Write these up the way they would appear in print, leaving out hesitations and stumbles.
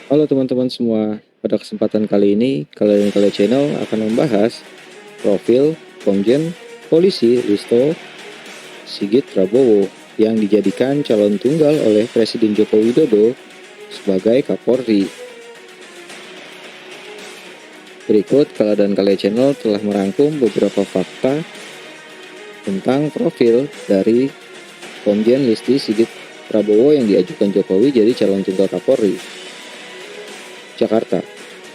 Halo teman-teman semua, pada kesempatan kali ini Kalian Channel akan membahas profil Komjen Polisi Listo Sigit Prabowo yang dijadikan calon tunggal oleh Presiden Joko Widodo sebagai Kapolri. Berikut Kala dan Kala Channel telah merangkum beberapa fakta tentang profil dari Komjen Listi Sigit Prabowo yang diajukan Jokowi jadi calon tunggal Kapolri. Jakarta.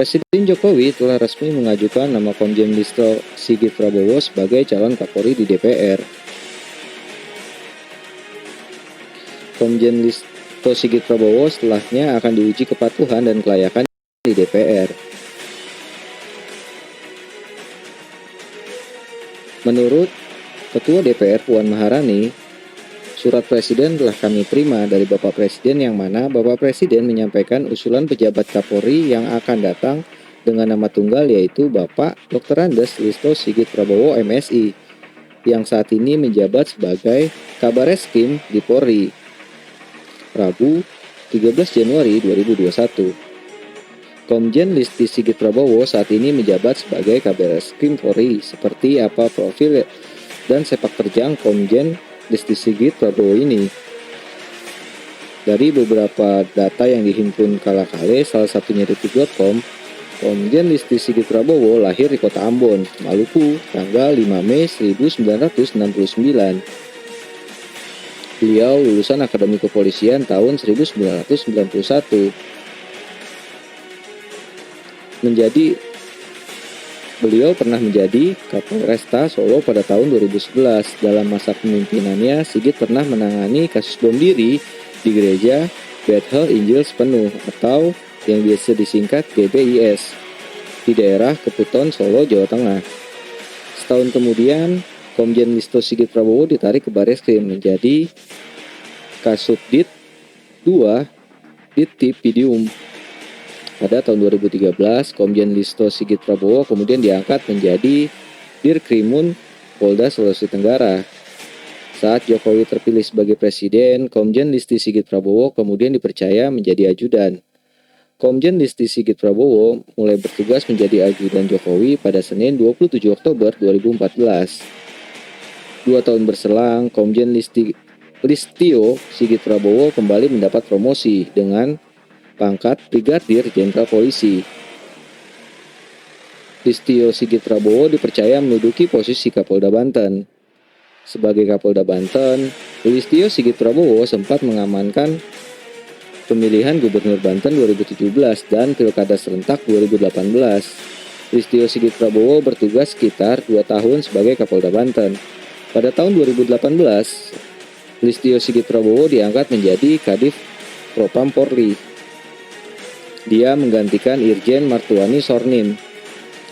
Presiden Jokowi telah resmi mengajukan nama Komjen Listo Sigit Prabowo sebagai calon Kapolri di DPR. Komjen Listo Sigit Prabowo setelahnya akan diuji kepatuhan dan kelayakan di DPR. Menurut Ketua DPR Puan Maharani, surat Presiden telah kami terima dari Bapak Presiden yang mana Bapak Presiden menyampaikan usulan pejabat Kapolri yang akan datang dengan nama tunggal yaitu Bapak Dr. Andes Listo Sigit Prabowo MSI yang saat ini menjabat sebagai Kabareskrim di Polri. Rabu, 13 Januari 2021. Komjen Listi Sigit Prabowo saat ini menjabat sebagai Kabareskrim Polri. Seperti apa profil dan sepak terjang Komjen Listi Sigit Prabowo ini? Dari beberapa data yang dihimpun Kalakale, salah satunya detik.com, Komjen Listi Sigit Prabowo lahir di kota Ambon, Maluku, tanggal 5 Mei 1969. Beliau lulusan Akademi Kepolisian tahun 1991. Beliau pernah menjadi Kapolresta Solo pada tahun 2011. Dalam masa kepemimpinannya, Sigit pernah menangani kasus bom diri di gereja Bethel Injil Sepenuh atau yang biasa disingkat GBIS di daerah Keputon, Solo, Jawa Tengah. Setahun kemudian, Komjen Listo Sigit Prabowo ditarik ke Bareskrim menjadi Kasubdit 2 Dittipidium. Pada tahun 2013, Komjen Listo Sigit Prabowo kemudian diangkat menjadi Dirkrimun Polda Sulawesi Tenggara. Saat Jokowi terpilih sebagai presiden, Komjen Listi Sigit Prabowo kemudian dipercaya menjadi ajudan. Komjen Listi Sigit Prabowo mulai bertugas menjadi ajudan Jokowi pada Senin 27 Oktober 2014. 2 tahun berselang, Komjen Listio Sigit Prabowo kembali mendapat promosi dengan pangkat Brigadir Jenderal Polisi. Listio Sigit Prabowo dipercaya menduduki posisi Kapolda Banten. Sebagai Kapolda Banten, Listio Sigit Prabowo sempat mengamankan pemilihan Gubernur Banten 2017 dan Pilkada serentak 2018. Listio Sigit Prabowo bertugas sekitar 2 tahun sebagai Kapolda Banten. Pada tahun 2018, Listio Sigit Prabowo diangkat menjadi Kadif Propam Polri. Dia menggantikan Irjen Martuani Sornim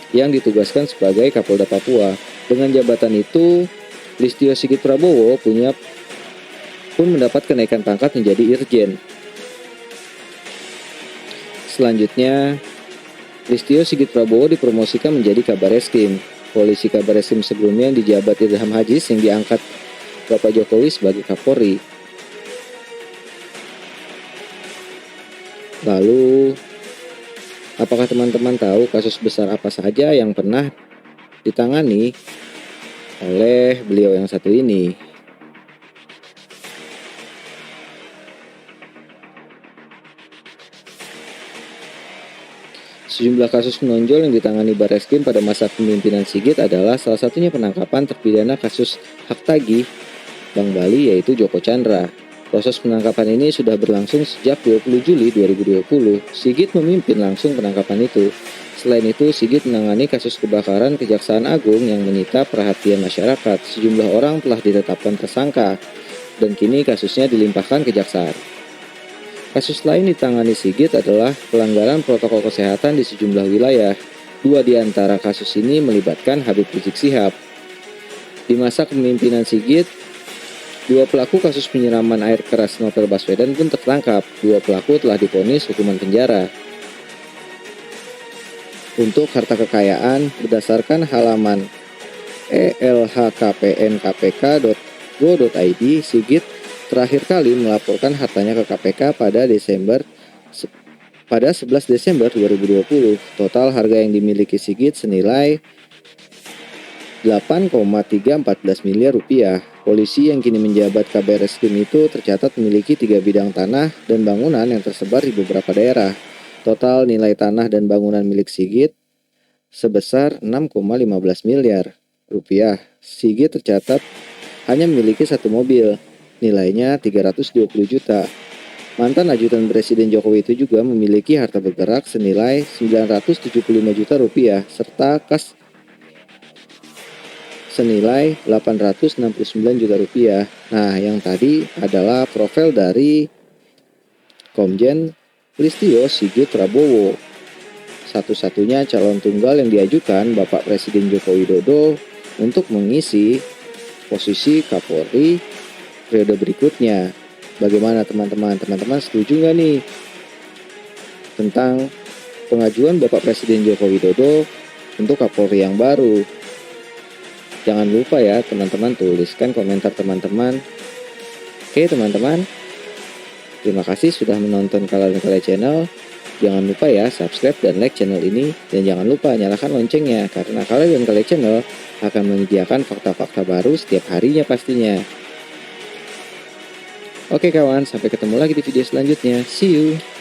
yang ditugaskan sebagai Kapolda Papua. Dengan jabatan itu, Listio Sigit Prabowo pun mendapat kenaikan pangkat menjadi Irjen. Selanjutnya, Listio Sigit Prabowo dipromosikan menjadi Kabareskrim. Polisi Kabareskrim sebelumnya yang dijabat Ilham Hajis yang diangkat Bapak Jokowi sebagai Kapolri. Lalu, apakah teman-teman tahu kasus besar apa saja yang pernah ditangani oleh beliau yang satu ini? Sejumlah kasus menonjol yang ditangani Bareskrim pada masa kepemimpinan Sigit adalah salah satunya penangkapan terpidana kasus hak tagih Bank Bali yaitu Joko Chandra. Proses penangkapan ini sudah berlangsung sejak 20 Juli 2020. Sigit memimpin langsung penangkapan itu. Selain itu, Sigit menangani kasus kebakaran Kejaksaan Agung yang menyita perhatian masyarakat. Sejumlah orang telah ditetapkan tersangka, dan kini kasusnya dilimpahkan kejaksaan. Kasus lain ditangani Sigit adalah pelanggaran protokol kesehatan di sejumlah wilayah. 2 di antara kasus ini melibatkan Habib Rizik Syihab. Di masa kepemimpinan Sigit, 2 pelaku kasus penyiraman air keras Novel Baswedan pun tertangkap. 2 pelaku telah divonis hukuman penjara. Untuk harta kekayaan, berdasarkan halaman elhkpnkpk.go.id, Sigit terakhir kali melaporkan hartanya ke KPK pada Desember pada 11 Desember 2020. Total harga yang dimiliki Sigit senilai 8,314 miliar rupiah. Polisi yang kini menjabat Kabar Eskrim itu tercatat memiliki 3 bidang tanah dan bangunan yang tersebar di beberapa daerah. Total nilai tanah dan bangunan milik Sigit sebesar 6,15 miliar rupiah. Sigit tercatat hanya memiliki satu mobil, nilainya 320 juta. Mantan ajudan Presiden Jokowi itu juga memiliki harta bergerak senilai 975 juta rupiah serta kas senilai 869 juta rupiah. Nah, yang tadi adalah profil dari Komjen Listio Sigit Prabowo, satu-satunya calon tunggal yang diajukan Bapak Presiden Joko Widodo untuk mengisi posisi Kapolri periode berikutnya. Bagaimana teman-teman? Teman-teman setuju nggak nih tentang pengajuan Bapak Presiden Joko Widodo untuk Kapolri yang baru? Jangan lupa ya teman-teman, tuliskan komentar teman-teman. Oke teman-teman, terima kasih sudah menonton Kala dan Kala Channel. Jangan lupa ya subscribe dan like channel ini. Dan jangan lupa nyalakan loncengnya, karena Kala dan Kala Channel akan menyediakan fakta-fakta baru setiap harinya pastinya. Oke kawan, sampai ketemu lagi di video selanjutnya. See you!